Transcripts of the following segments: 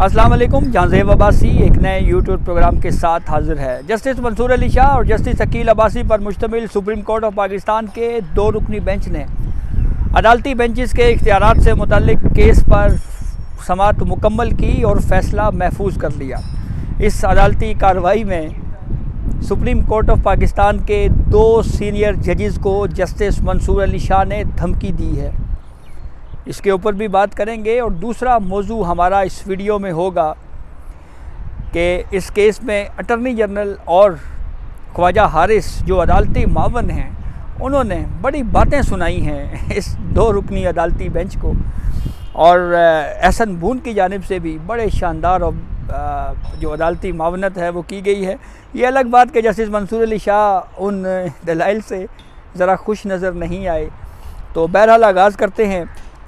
अस्सलाम वालेकुम। जहांज़ेब अब्बासी एक नए यूट्यूब प्रोग्राम के साथ हाजिर है। जस्टिस मंसूर अली शाह और जस्टिस अकील अब्बासी पर मुश्तमिल सुप्रीम कोर्ट ऑफ पाकिस्तान के 2 रुकनी बेंच ने अदालती बेंचेस के इख्तियारात से मुतल्लिक केस पर समाअत मुकम्मल की और फैसला महफूज कर लिया। इस अदालती कार्रवाई में सुप्रीम कोर्ट ऑफ पाकिस्तान के 2 सीनियर जजेस को जस्टिस मंसूर अली शाह ने धमकी दी है। इसके ऊपर भी बात करेंगे। और दूसरा मौजू हमारा इस वीडियो में होगा कि इस केस में अटॉर्नी जनरल और ख्वाजा हारिस जो अदालती मावन हैं, उन्होंने बड़ी बातें सुनाई हैं इस 2 रुकनी अदालती बेंच को। और एहसन बून की जानिब से भी बड़े शानदार और जो अदालती मावनत है वो की गई है। ये अलग बात कि जस्टिस मंसूर अली शाह उन दलाइल से ज़रा खुश नज़र नहीं आए। तो बहरहाल आगाज़ करते हैं।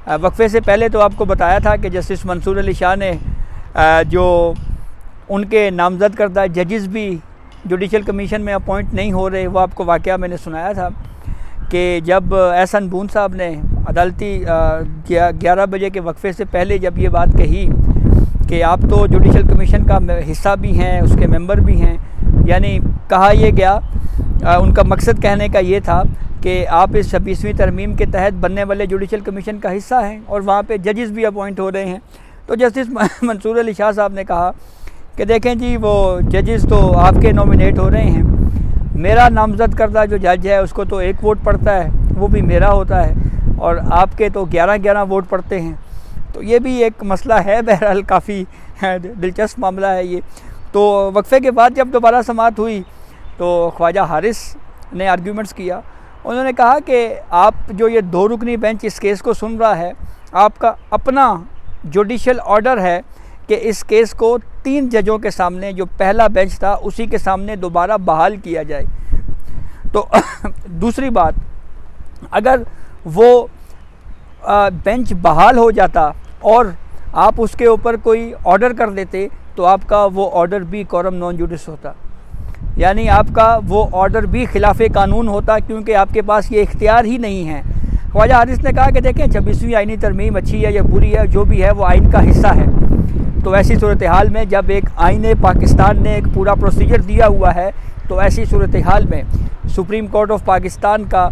वक्फे से पहले तो आपको बताया था कि जस्टिस मंसूर अली शाह ने जो उनके नामज़द करदा जजेस भी जुडिशल कमीशन में अपॉइंट नहीं हो रहे, वो आपको वाक़या मैंने सुनाया था कि जब एहसन बून साहब ने अदालती 11 बजे के वक्फे से पहले जब ये बात कही कि आप तो जुडिशल कमीशन का हिस्सा भी हैं, उसके मेंबर भी हैं, यानी कहा यह गया, उनका मकसद कहने का ये था कि आप इस 26वीं तरमीम के तहत बनने वाले जुडिशल कमीशन का हिस्सा हैं और वहाँ पे जजेस भी अपॉइंट हो रहे हैं। तो जस्टिस मंसूर अली शाह साहब ने कहा कि देखें जी, वो जजेस तो आपके नॉमिनेट हो रहे हैं, मेरा नामज़द करदा जो जज है उसको तो 1 वोट पड़ता है, वो भी मेरा होता है, और आपके तो 11-11 वोट पड़ते हैं। तो ये भी एक मसला है। बहरहाल काफ़ी दिलचस्प मामला है ये। तो वक्फे के बाद जब दोबारा समाअत हुई तो ख्वाजा हारिस ने आर्ग्यूमेंट्स किया। उन्होंने कहा कि आप जो ये 2 रुकनी बेंच इस केस को सुन रहा है, आपका अपना जुडिशल ऑर्डर है कि इस केस को 3 जजों के सामने, जो पहला बेंच था उसी के सामने दोबारा बहाल किया जाए। तो दूसरी बात, अगर वो बेंच बहाल हो जाता और आप उसके ऊपर कोई ऑर्डर कर देते तो आपका वो ऑर्डर भी कोरम नॉन जुडिस होता, यानी आपका वो ऑर्डर भी खिलाफ कानून होता, क्योंकि आपके पास ये इख्तियार ही नहीं है। ख्वाजा हारिस ने कहा कि देखें, 26वीं आइनी तरमीम अच्छी है या बुरी है, जो भी है वो आइन का हिस्सा है। तो ऐसी सूरत हाल में जब एक आइन पाकिस्तान ने एक पूरा प्रोसीजर दिया हुआ है, तो ऐसी सूरत हाल में सुप्रीम कोर्ट ऑफ पाकिस्तान का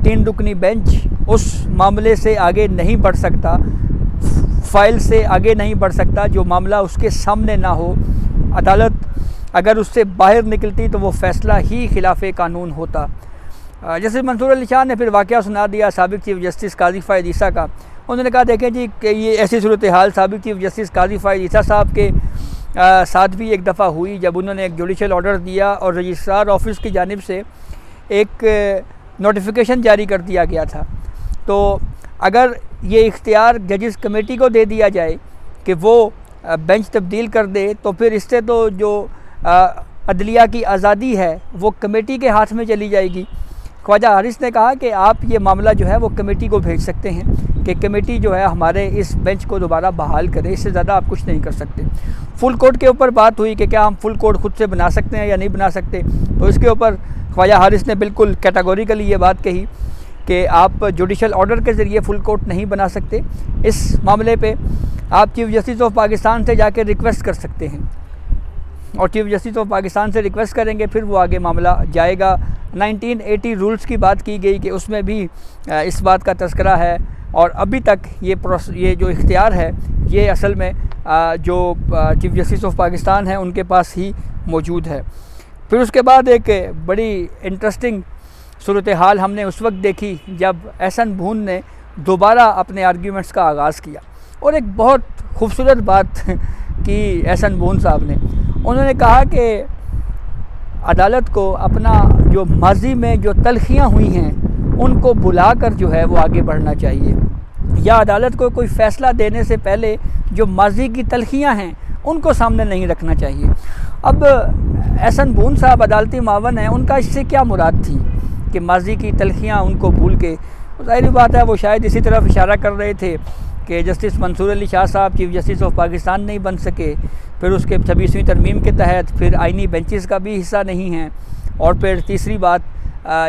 3 रुकनी बेंच उस मामले से आगे नहीं बढ़ सकता, फाइल से आगे नहीं बढ़ सकता जो मामला उसके सामने ना हो। अदालत अगर उससे बाहर निकलती तो वो फ़ैसला ही खिलाफ कानून होता। जस्टिस मंसूर अली शाह ने फिर वाक़या सुना दिया साबिक़ चीफ़ जस्टिस काजी फ़ायद ईसा का। उन्होंने कहा देखें जी कि ये ऐसी सूरत हाल साबिक़ चीफ़ जस्टिस काजी फ़ायद ईसा साहब के साथ भी एक दफ़ा हुई, जब उन्होंने एक जुडिशल ऑर्डर दिया और रजिस्ट्रार ऑफिस की जानिब से एक नोटिफिकेशन जारी कर दिया गया था। तो अगर ये इख्तियार जजेस कमेटी को दे दिया जाए कि वो बेंच तब्दील कर दे, तो फिर इससे तो जो अदलिया की आज़ादी है वो कमेटी के हाथ में चली जाएगी। ख्वाजा हारिस ने कहा कि आप ये मामला जो है वो कमेटी को भेज सकते हैं कि कमेटी जो है हमारे इस बेंच को दोबारा बहाल करे, इससे ज़्यादा आप कुछ नहीं कर सकते। फुल कोर्ट के ऊपर बात हुई कि क्या हम फुल कोर्ट खुद से बना सकते हैं या नहीं बना सकते। तो इसके ऊपर ख्वाजा हारिस ने बिल्कुल कैटेगोरिकली ये बात कही कि आप जुडिशल ऑर्डर के ज़रिए फुल कोर्ट नहीं बना सकते। इस मामले पे आप चीफ़ जस्टिस ऑफ पाकिस्तान से जाके रिक्वेस्ट कर सकते हैं, और चीफ़ जस्टिस ऑफ पाकिस्तान से रिक्वेस्ट करेंगे, फिर वो आगे मामला जाएगा। 1980 रूल्स की बात की गई कि उसमें भी इस बात का तज़किरा है, और अभी तक ये जो इख्तियार है ये असल में जो चीफ़ जस्टिस ऑफ पाकिस्तान है उनके पास ही मौजूद है। फिर उसके बाद एक बड़ी इंटरेस्टिंग सूरत हाल हमने उस वक्त देखी जब एहसन बून ने दोबारा अपने आर्ग्यूमेंट्स का आगाज़ किया, और एक बहुत खूबसूरत बात की एहसन बून साहब ने। उन्होंने कहा कि अदालत को अपना जो माजी में जो तलखियाँ हुई हैं उनको बुलाकर जो है वो आगे बढ़ना चाहिए, या अदालत को कोई फ़ैसला देने से पहले जो माजी की तलखियाँ हैं उनको सामने नहीं रखना चाहिए। अब एहसन बून साहब अदालती मावन हैं, उनका इससे क्या मुराद थी कि माजी की तलखियाँ उनको भूल के, ज़ाहिर बात है वो शायद इसी तरफ इशारा कर रहे थे कि जस्टिस मंसूर अली शाह साहब चीफ़ जस्टिस ऑफ पाकिस्तान नहीं बन सके, फिर उसके 26वीं तरमीम के तहत फिर आइनी बेंचेस का भी हिस्सा नहीं हैं। और फिर तीसरी बात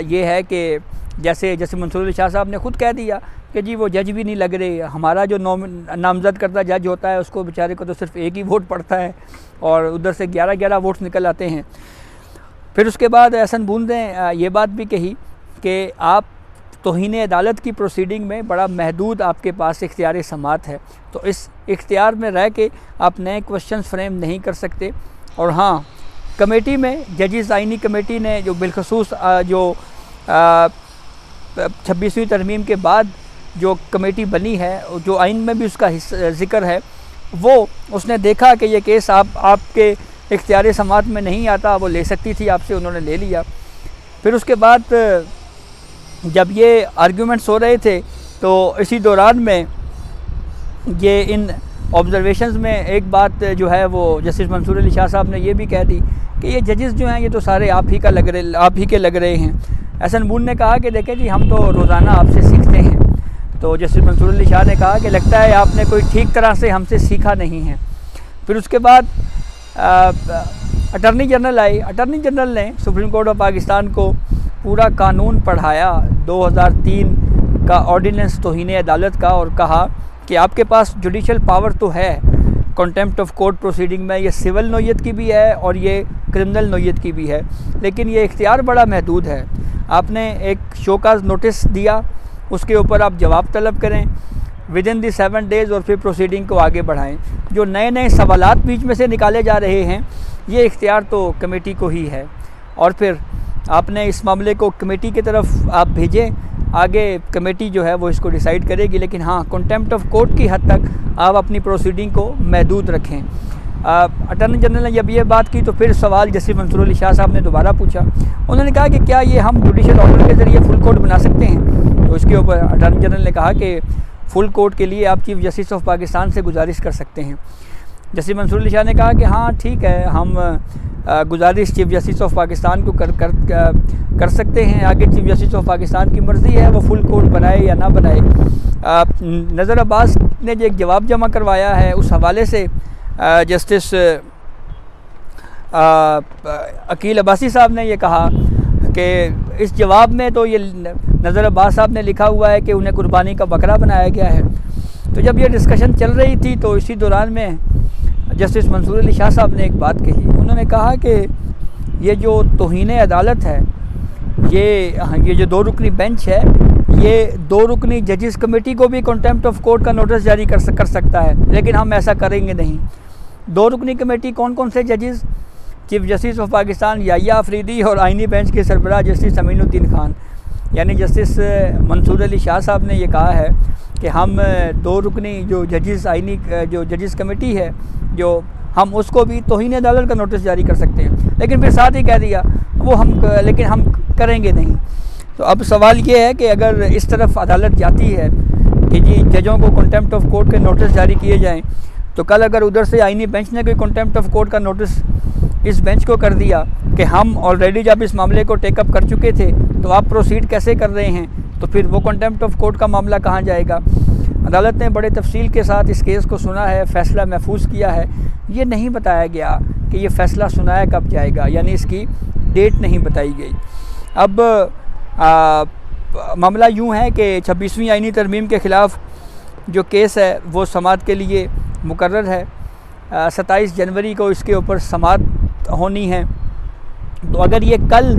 ये है कि जैसे मंसूर अली शाह साहब ने ख़ुद कह दिया कि जी वो जज भी नहीं लग रहे, हमारा जो नामजद करता जज होता है उसको बेचारे को तो सिर्फ एक ही वोट पड़ता है और उधर से 11 वोट्स निकल आते हैं। फिर उसके बाद एहसन बूंद ने ये बात भी कही कि आप तौहीन अदालत की प्रोसीडिंग में बड़ा महदूद आपके पास इख्तियार समात है, तो इस इख्तियार में रह के आप नए क्वेश्चन फ्रेम नहीं कर सकते। और हाँ, कमेटी में जजिस आइनी कमेटी ने जो बिलखसूस जो 26वीं तरमीम के बाद जो कमेटी बनी है, जो आइन में भी उसका ज़िक्र है, वो उसने देखा कि ये केस आपके इख्तियार समात में नहीं आता, वो ले सकती थी आपसे, उन्होंने ले लिया। फिर उसके बाद जब ये आर्ग्यूमेंट्स हो रहे थे तो इसी दौरान में ये इन ऑब्जर्वेशंस में एक बात जो है वो जस्टिस मंसूर अली शाह साहब ने ये भी कह दी कि ये जजेस जो हैं ये तो सारे आप ही के लग रहे हैं। एहसन बून ने कहा कि देखें जी, हम तो रोज़ाना आपसे सीखते हैं। तो जस्टिस मंसूर अली शाह ने कहा कि लगता है आपने कोई ठीक तरह से हमसे सीखा नहीं है। फिर उसके बाद attorney general I. Attorney general ने सुप्रीम कोर्ट ऑफ पाकिस्तान को पूरा कानून पढ़ाया 2003 का ऑर्डिनेंस तौहीन अदालत का, और कहा कि आपके पास जुडिशल पावर तो है कंटेम्प्ट ऑफ कोर्ट प्रोसीडिंग में, ये सिविल नौयत की भी है और ये क्रिमिनल नौयत की भी है, लेकिन ये इख्तियार बड़ा महदूद है। आपने एक शोकाज नोटिस दिया, उसके ऊपर आप जवाब तलब करें विदिन दी 7 डेज़ और फिर प्रोसीडिंग को आगे बढ़ाएं। जो नए नए सवालात बीच में से निकाले जा रहे हैं, ये इख्तियार तो कमेटी को ही है, और फिर आपने इस मामले को कमेटी की तरफ आप भेजें, आगे कमेटी जो है वो इसको डिसाइड करेगी। लेकिन हाँ, कंटेम्प्ट ऑफ कोर्ट की हद तक आप अपनी प्रोसीडिंग को महदूद रखें। अटॉर्नी जनरल ने जब ये बात की तो फिर सवाल जस्टिस मंसूर अली शाह साहब ने दोबारा पूछा। उन्होंने कहा कि क्या ये हम जुडिशल ऑर्डर के ज़रिए फुल कोर्ट बना सकते हैं? तो इसके ऊपर अटॉर्नी जनरल ने कहा कि फुल कोर्ट के लिए आप चीफ जस्टिस ऑफ पाकिस्तान से गुजारिश कर सकते हैं। जस्टिस मंसूर अली शाह ने कहा कि हाँ ठीक है, हम गुजारिश चीफ जस्टिस ऑफ पाकिस्तान को कर सकते हैं। आगे चीफ जस्टिस ऑफ पाकिस्तान की मर्ज़ी है वो फुल कोर्ट बनाए या ना बनाए। नज़र अब्बास ने जो एक जवाब जमा करवाया है, उस हवाले से जस्टिस अकील अब्बासी साहब ने ये कहा कि इस जवाब में तो ये नज़र अब्बास साहब ने लिखा हुआ है कि उन्हें कुर्बानी का बकरा बनाया गया है। तो जब ये डिस्कशन चल रही थी तो इसी दौरान में जस्टिस मंसूर अली शाह साहब ने एक बात कही। उन्होंने कहा कि ये जो तौहीन अदालत है, ये जो 2 रुकनी बेंच है, ये 2 रुकनी जजिस कमेटी को भी कंटेम्प्ट ऑफ कोर्ट का नोटिस जारी कर सकता है, लेकिन हम ऐसा करेंगे नहीं। 2 रुकनी कमेटी कौन कौन से जजिस? Chief justice of Pakistan Yahya Afridi और आइनी बेंच के सरबराह जस्टिस अमीनुद्दीन खान। यानी जस्टिस मंसूर अली शाह साहब ने ये कहा है कि हम 2 रुकनी जो जजिस आइनी जो जजिस कमेटी है, जो हम उसको भी तौहीन अदालत का नोटिस जारी कर सकते हैं, लेकिन फिर साथ ही कह दिया लेकिन हम करेंगे नहीं। तो अब सवाल ये है कि अगर इस तरफ अदालत जाती है कि जी जजों को कंटेम्प्ट ऑफ कोर्ट के नोटिस जारी किए जाएं, तो कल अगर उधर से आइनी बेंच ने कोई कंटेम्प्ट ऑफ कोर्ट का नोटिस इस बेंच को कर दिया कि हम ऑलरेडी जब इस मामले को टेकअप कर चुके थे तो आप प्रोसीड कैसे कर रहे हैं, तो फिर वो कंटेम्प्ट ऑफ कोर्ट का मामला कहाँ जाएगा? अदालत ने बड़े तफसील के साथ इस केस को सुना है, फ़ैसला महफूज किया है। ये नहीं बताया गया कि ये फ़ैसला सुनाया कब जाएगा, यानी इसकी डेट नहीं बताई गई। अब मामला यूँ है कि 26वीं आइनी तरमीम के ख़िलाफ़ जो केस है वो समाअत के लिए मुकर्रर है। 27 जनवरी को इसके ऊपर समाअत होनी है। तो अगर ये कल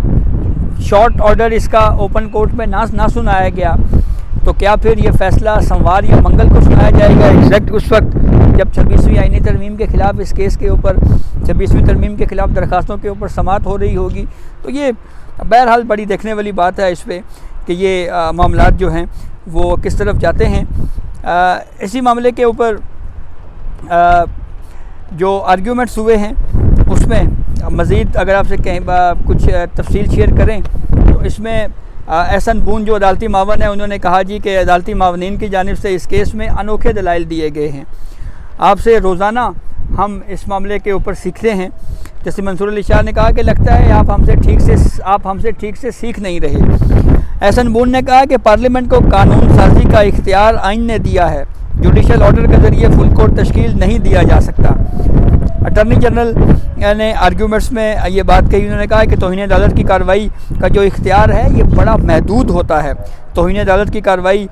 शॉर्ट ऑर्डर इसका ओपन कोर्ट में ना सुनाया गया तो क्या फिर ये फ़ैसला सोमवार या मंगल को सुनाया जाएगा, एग्जैक्ट उस वक्त जब 26वीं आइनी तरमीम के ख़िलाफ़ इस केस के ऊपर 26वीं तरमीम के ख़िलाफ़ दरख्वास्तों के ऊपर समाअत हो रही होगी। तो ये बहरहाल बड़ी देखने वाली बात है इस पर कि ये मामलात जो हैं वो किस तरफ जाते हैं। इसी मामले के ऊपर जो आर्ग्यूमेंट्स हुए हैं उसमें मज़ीद अगर आपसे कहीं कुछ तफसील शेयर करें तो इसमें एहसन बून जो अदालती मावन है, उन्होंने कहा जी कि अदालती मावनीन की जानिब से इस केस में अनोखे दलाइल दिए गए हैं। आपसे रोज़ाना हम इस मामले के ऊपर सीखते हैं। जैसे मंसूर अली शाह ने कहा कि लगता है आप हमसे ठीक से सीख नहीं रहे। एहसन बून ने कहा कि पार्लियामेंट को कानून साजी का इख्तियार आइन ने दिया है, जुडिशल ऑर्डर के ज़रिए फुल कोर्ट तश्कील नहीं दिया जा सकता। अटॉर्नी जनरल ने आर्ग्यूमेंट्स में ये बात कही। उन्होंने कहा कि तौहीन अदालत की कार्रवाई का जो इख्तियार है ये बड़ा महदूद होता है। तौहीन अदालत की कार्रवाई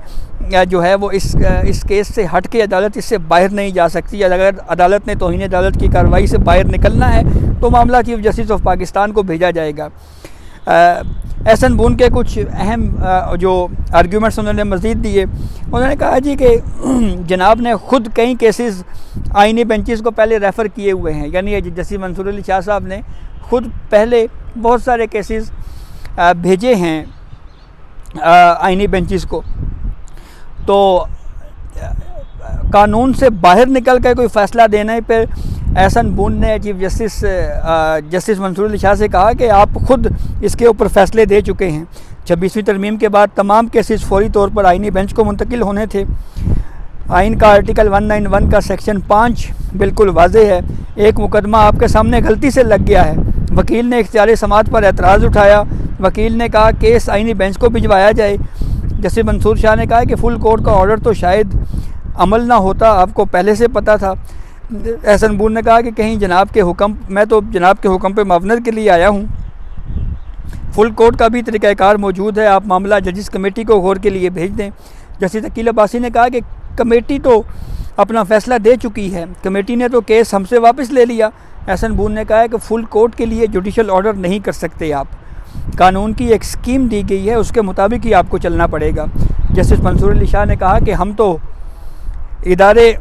जो है वो इस केस से हट के अदालत इससे बाहर नहीं जा सकती। अगर अदालत ने तौहीन अदालत की कार्रवाई से बाहर निकलना है तो मामला चीफ जस्टिस ऑफ पाकिस्तान को भेजा जाएगा। एहसन बून के कुछ अहम जो आर्ग्यूमेंट्स उन्होंने मज़ीद दिए, उन्होंने कहा जी कि जनाब ने ख़ुद कई केसेस आइनी बेंचेस को पहले रेफ़र किए हुए हैं, यानी जस्टिस मंसूर अली शाह साहब ने ख़ुद पहले बहुत सारे केसेस भेजे हैं आइनी बेंचेस को। तो कानून से बाहर निकल कर कोई फ़ैसला देने पर एहसन बून ने चीफ जस्टिस मंसूर अली शाह से कहा कि आप ख़ुद इसके ऊपर फ़ैसले दे चुके हैं। 26वीं तरमीम के बाद तमाम केसेस फौरी तौर पर आइनी बेंच को मुंतकिल होने थे। आइन का आर्टिकल 191 का सेक्शन 5 बिल्कुल वाज़ेह है। एक मुकदमा आपके सामने गलती से लग गया है, वकील ने इख्तियार समाअत पर एतराज़ उठाया, वकील ने कहा केस आइनी बेंच को भिजवाया जाए। जस्टिस मंसूर शाह ने कहा कि फुल कोर्ट का ऑर्डर तो शायद अमल ना होता, आपको पहले से पता था। एहसन बून ने कहा कि कहीं जनाब के हुक्म, मैं तो जनाब के हुक्म पे मावनत के लिए आया हूँ, फुल कोर्ट का भी तरीक़ाकार मौजूद है, आप मामला जजिस कमेटी को गौर के लिए भेज दें। जस्टिस अकील अब्बासी ने कहा कि कमेटी तो अपना फ़ैसला दे चुकी है, कमेटी ने तो केस हमसे वापस ले लिया। एहसन बून ने कहा है कि फुल कोर्ट के लिए जुडिशल ऑर्डर नहीं कर सकते आप, कानून की एक स्कीम दी गई है, उसके मुताबिक ही आपको चलना पड़ेगा। जस्टिस मंसूर अली शाह ने कहा कि हम तो इदारे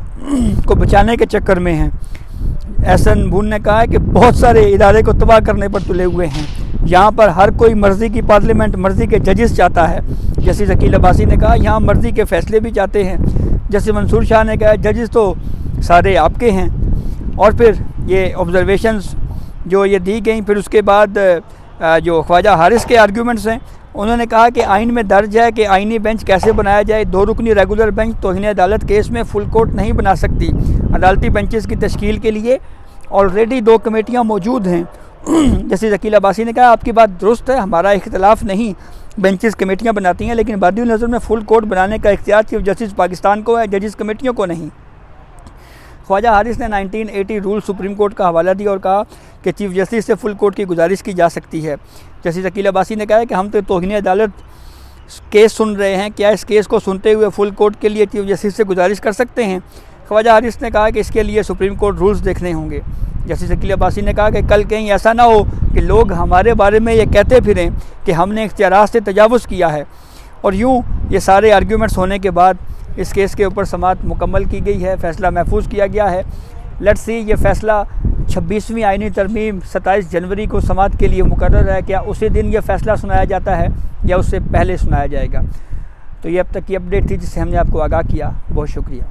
को बचाने के चक्कर में हैं। एहसन बून ने कहा है कि बहुत सारे इदारे को तबाह करने पर तुले हुए हैं, यहाँ पर हर कोई मर्ज़ी की पार्लियामेंट, मर्ज़ी के जजेस चाहता है। जस्टिस अकील अब्बासी ने कहा यहाँ मर्ज़ी के फ़ैसले भी चाहते हैं। जस्टिस मंसूर शाह ने कहा जजेस तो सारे आपके हैं। और फिर ये ऑब्ज़रवेशंस जो ये दी गई, फिर उसके बाद जो ख्वाजा हारिस के आर्ग्यूमेंट्स हैं, उन्होंने कहा कि आइन में दर्ज है कि आइनी बेंच कैसे बनाया जाए। 2 रुकनी रेगुलर बेंच तौहीन अदालत केस में फुल कोर्ट नहीं बना सकती। अदालती बेंचेस की तश्कील के लिए ऑलरेडी 2 कमेटियाँ मौजूद हैं। जस्टिस अकील अब्बासी ने कहा आपकी बात दुरुस्त है, हमारा इख्तिलाफ नहीं, बेंचेस कमेटियाँ बनाती हैं, लेकिन बादी नज़र में फुल कोर्ट बनाने का इख्तियार चीफ जस्टिस पाकिस्तान को है, जजिस कमेटियों को नहीं। ख्वाजा हारिस ने 1980 रूल सुप्रीम कोर्ट का हवाला दिया और कहा कि चीफ जस्टिस से फुल कोर्ट की गुजारिश की जा सकती है। जस्टिस अकील अब्बासी ने कहा कि हम तो तौहीन अदालत केस सुन रहे हैं, क्या इस केस को सुनते हुए फुल कोर्ट के लिए चीफ जस्टिस से गुजारिश कर सकते हैं। ख्वाजा हारिस ने कहा कि इसके लिए सुप्रीम कोर्ट रूल्स देखने होंगे। जस्टिस अकील अब्बासी ने कहा कि कल कहीं ऐसा ना हो कि लोग हमारे बारे में ये कहते फिरें कि हमने इख्तियारात से तजावुज़ किया है। और यूँ ये सारे आर्ग्यूमेंट्स होने के बाद इस केस के ऊपर समाअत मुकम्मल की गई है, फ़ैसला महफूज किया गया है। लेट्स सी ये फ़ैसला 26वीं आइनी तरमीम 27 जनवरी को समाअत के लिए मुकर्रर है, क्या उसी दिन ये फ़ैसला सुनाया जाता है या उससे पहले सुनाया जाएगा। तो ये अब तक की अपडेट थी जिससे हमने आपको आगाह किया। बहुत शुक्रिया।